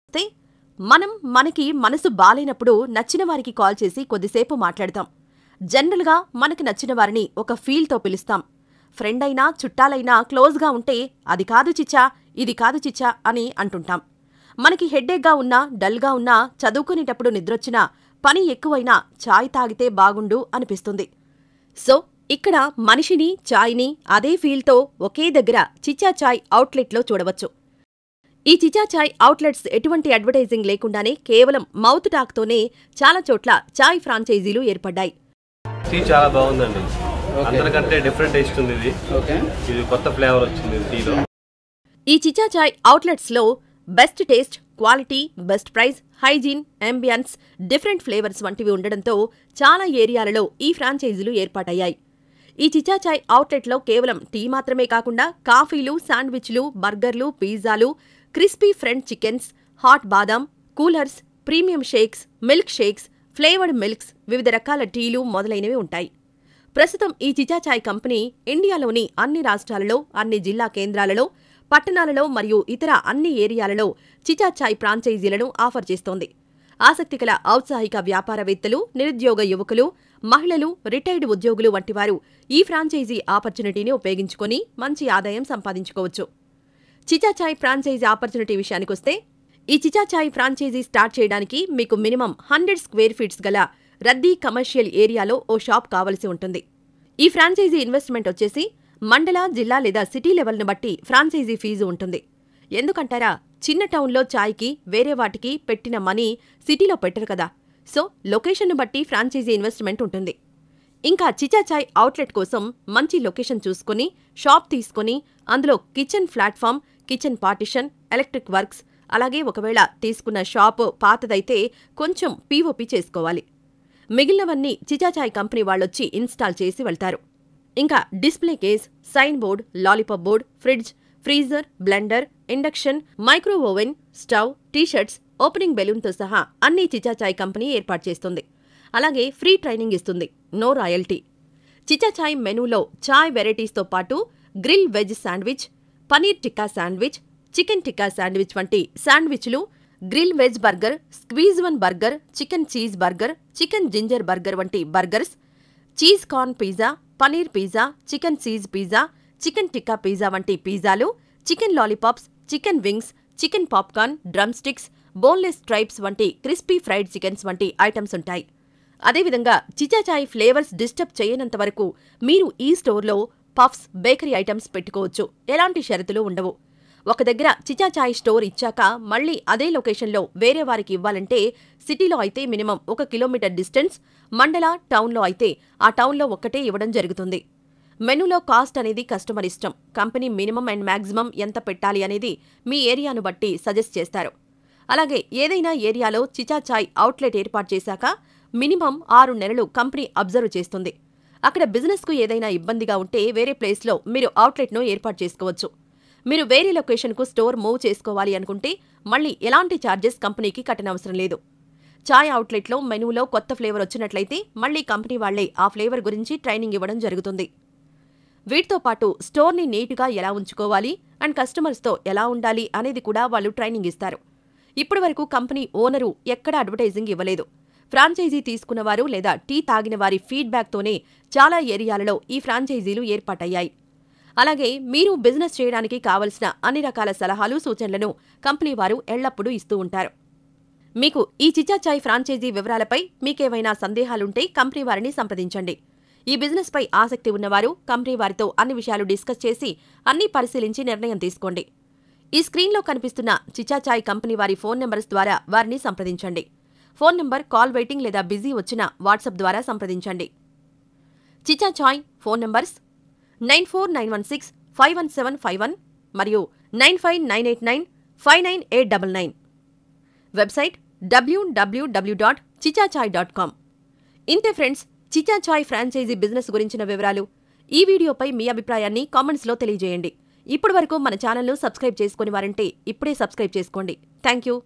అయితే మనకి మనసు బాలేనప్పుడు నచ్చిన వారికి కాల్ చేసి కొద్దిసేపు మాట్లాడతాం. జనరల్గా మనకి నచ్చిన వారిని ఒక ఫీల్తో పిలుస్తాం. ఫ్రెండ్ అయినా చుట్టాలైనా క్లోజ్గా ఉంటే అది కాదు చిచ్చా, ఇది కాదు చిచ్చా అని అంటుంటాం. మనకి హెడ్ఏక్గా ఉన్నా, డల్గా ఉన్నా, చదువుకునేటప్పుడు నిద్రొచ్చినా, పని ఎక్కువైనా చాయ్ తాగితే బాగుండు అనిపిస్తుంది. సో ఇక్కడ మనిషిని, చాయ్ని అదే ఫీల్తో ఒకే దగ్గర చిచ్చా చాయ్ అవుట్లెట్లో చూడవచ్చు. ఈ చిచ్చా చాయ్ అవుట్లెట్స్ ఎటువంటి అడ్వర్టైజింగ్ లేకుండానే కేవలం మౌత్ టాక్తోనే చాలా చోట్ల చాయ్ ఫ్రాంచైజీలు ఏర్పడ్డాయి. టీ చాలా బాగుందండి. అందరికంటే డిఫరెంట్ టేస్ట్ ఉంది ఇది. ఇది కొత్త ఫ్లేవర్ వచ్చింది టీలో. ఈ చిచ్చా చాయ్ అవుట్లెట్స్లో best taste, quality, best price, hygiene, ambience, different flavours వంటివి ఉండడంతో చాలా ఏరియాలలో ఈ ఫ్రాంచైజీలు ఏర్పాటయ్యాయి. ఈ చిచ్చా చాయ్ అవుట్లెట్లో కేవలం టీ మాత్రమే కాకుండా కాఫీలు, శాండ్విచ్లు, బర్గర్లు, పిజ్జాలు, క్రిస్పీ ఫ్రెంచ్ చికెన్స్, హాట్ బాదాం, coolers, premium shakes, milk shakes, flavoured milks, వివిధ రకాల టీలు మొదలైనవి ఉంటాయి. ప్రస్తుతం ఈ చిచ్చా చాయ్ కంపెనీ ఇండియాలోని అన్ని రాష్ట్రాలలో, అన్ని జిల్లా కేంద్రాలలో, పట్టణాలలో మరియు ఇతర అన్ని ఏరియాలలో చిచ్చా చాయ్ ఫ్రాంచైజీలను ఆఫర్ చేస్తోంది. ఆసక్తిగల ఔత్సాహిక వ్యాపారవేత్తలు, నిరుద్యోగ యువకులు, మహిళలు, రిటైర్డ్ ఉద్యోగులు వంటివారు ఈ ఫ్రాంచైజీ ఆపర్చునిటీని ఉపయోగించుకొని మంచి ఆదాయం సంపాదించుకోవచ్చు. చిచ్చా చాయ్ ఫ్రాంచైజీ ఆపర్చునిటీ విషయానికొస్తే, ఈ చిచ్చా చాయ్ ఫ్రాంచైజీ స్టార్ట్ చేయడానికి మీకు మినిమం 100 స్క్వేర్ ఫీట్స్ గల రద్దీ కమర్షియల్ ఏరియాలో ఓ షాప్ కావలసి ఉంటుంది. ఈ ఫ్రాంచైజీ ఇన్వెస్ట్మెంట్ వచ్చేసి మండల, జిల్లా లేదా సిటీ లెవెల్ను బట్టి ఫ్రాంచైజీ ఫీజు ఉంటుంది. ఎందుకంటారా, చిన్న టౌన్లో చాయ్కి వేరే వాటికి పెట్టిన మనీ సిటీలో పెట్టరు కదా. సో లొకేషన్ను బట్టి ఫ్రాంచైజీ ఇన్వెస్ట్మెంట్ ఉంటుంది. ఇంకా చిచ్చా చాయ్ అవుట్లెట్ కోసం మంచి లొకేషన్ చూసుకుని షాప్ తీసుకుని అందులో kitchen platform, kitchen partition, electric works, అలాగే ఒకవేళ తీసుకున్న షాపు పాతదైతే కొంచెం పీఓపీ చేసుకోవాలి. మిగిలినవన్నీ చిచ్చా చాయ్ కంపెనీ వాళ్ళొచ్చి ఇన్స్టాల్ చేసి వెళ్తారు. ఇంకా display case, sign board, lollipop board, fridge, freezer, blender, induction, micro oven, stove, t-shirts, opening బెలూన్తో సహా అన్నీ చిచ్చా చాయ్ కంపెనీ ఏర్పాటు చేస్తుంది. అలాగే ఫ్రీ ట్రైనింగ్ ఇస్తుంది, నో రాయల్టీ. చిచ్చా చాయ్ మెనూలో చాయ్ వెరైటీస్తో పాటు grill veg sandwich, paneer tikka sandwich, chicken tikka sandwich వంటి శాండ్విచ్లు, grill veg burger, squeeze one burger, chicken cheese burger, chicken ginger burger వంటి burgers, cheese corn pizza, paneer pizza, chicken cheese pizza, chicken tikka pizza వంటి పిజ్జాలు, chicken lollipops, chicken wings, chicken popcorn, drum sticks, boneless stripes వంటి crispy fried chickens వంటి items ఉంటాయి. అదేవిధంగా చిచ్చా చాయ్ flavours disturb చేయనంత వరకు మీరు ఈ స్టోర్లో పఫ్స్, బేకరీ ఐటమ్స్ పెట్టుకోవచ్చు. ఎలాంటి షరతులు ఉండవు. ఒక దగ్గర చిచ్చా చాయ్ స్టోర్ ఇచ్చాక మళ్లీ అదే లొకేషన్లో వేరే వారికి ఇవ్వాలంటే సిటీలో అయితే మినిమం 1 కిలోమీటర్ డిస్టెన్స్, మండల, టౌన్లో అయితే ఆ టౌన్లో ఒక్కటే ఇవ్వడం జరుగుతుంది. మెనూలో కాస్ట్ అనేది కస్టమర్ ఇష్టం. కంపెనీ మినిమం అండ్ మ్యాక్సిమం ఎంత పెట్టాలి అనేది మీ ఏరియాను బట్టి సజెస్ట్ చేస్తారు. అలాగే ఏదైనా ఏరియాలో చిచ్చా చాయ్ అవుట్లెట్ ఏర్పాటు చేశాక మినిమం 6 నెలలు కంపెనీ అబ్జర్వ్ చేస్తుంది. అక్కడ బిజినెస్కు ఏదైనా ఇబ్బందిగా ఉంటే వేరే ప్లేస్లో మీరు అవుట్లెట్ను ఏర్పాటు చేసుకోవచ్చు. మీరు వేరే లొకేషన్కు స్టోర్ మూవ్ చేసుకోవాలి అనుకుంటే మళ్లీ ఎలాంటి ఛార్జెస్ కంపెనీకి కట్టనవసరం లేదు. చాయ్ అవుట్లెట్లో మెనూలో కొత్త ఫ్లేవర్ వచ్చినట్లయితే మళ్లీ కంపెనీ వాళ్లే ఆ ఫ్లేవర్ గురించి ట్రైనింగ్ ఇవ్వడం జరుగుతుంది. వీటితో పాటు స్టోర్ని నీట్గా ఎలా ఉంచుకోవాలి అండ్ కస్టమర్స్తో ఎలా ఉండాలి అనేది కూడా వాళ్ళు ట్రైనింగ్ ఇస్తారు. ఇప్పటివరకు కంపెనీ ఓనరు ఎక్కడా అడ్వర్టైజింగ్ ఇవ్వలేదు. ఫ్రాంచైజీ తీసుకున్నవారు లేదా టీ తాగిన వారి ఫీడ్బ్యాక్తోనే చాలా ఏరియాలలో ఈ ఫ్రాంచైజీలు ఏర్పాటయ్యాయి. అలాగే మీరు బిజినెస్ చేయడానికి కావలసిన అన్ని రకాల సలహాలు, సూచనలను కంపెనీ వారు ఎల్లప్పుడూ ఇస్తూ ఉంటారు. మీకు ఈ చిచ్చా చాయ్ ఫ్రాంచైజీ వివరాలపై మీకేవైనా సందేహాలుంటే కంపెనీ వారిని సంప్రదించండి. ఈ బిజినెస్పై ఆసక్తి ఉన్నవారు కంపెనీ వారితో అన్ని విషయాలు డిస్కస్ చేసి అన్నీ పరిశీలించి నిర్ణయం తీసుకోండి. ఈ స్క్రీన్లో కనిపిస్తున్న చిచ్చా చాయ్ కంపెనీ వారి ఫోన్ నెంబర్స్ ద్వారా వారిని సంప్రదించండి. ఫోన్ నంబర్ కాల్ వెయిటింగ్ లేదా బిజీ వచ్చిన వాట్సాప్ ద్వారా సంప్రదించండి. చిచ్చా చాయ్ ఫోన్ నంబర్స్ 9491651751 మరియు 9598959899. Website www.chichachai.com. ఇంతే ఫ్రెండ్స్, చిచ్చా చాయ్ ఫ్రాంచైజీ బిజినెస్ గురించిన వివరాలు. ఈ వీడియోపై మీ అభిప్రాయాన్ని కామెంట్స్లో తెలియజేయండి. ఇప్పటివరకు మన ఛానల్ను సబ్స్క్రైబ్ చేసుకుని వారంటే ఇప్పుడే సబ్స్క్రైబ్ చేసుకోండి. Thank you.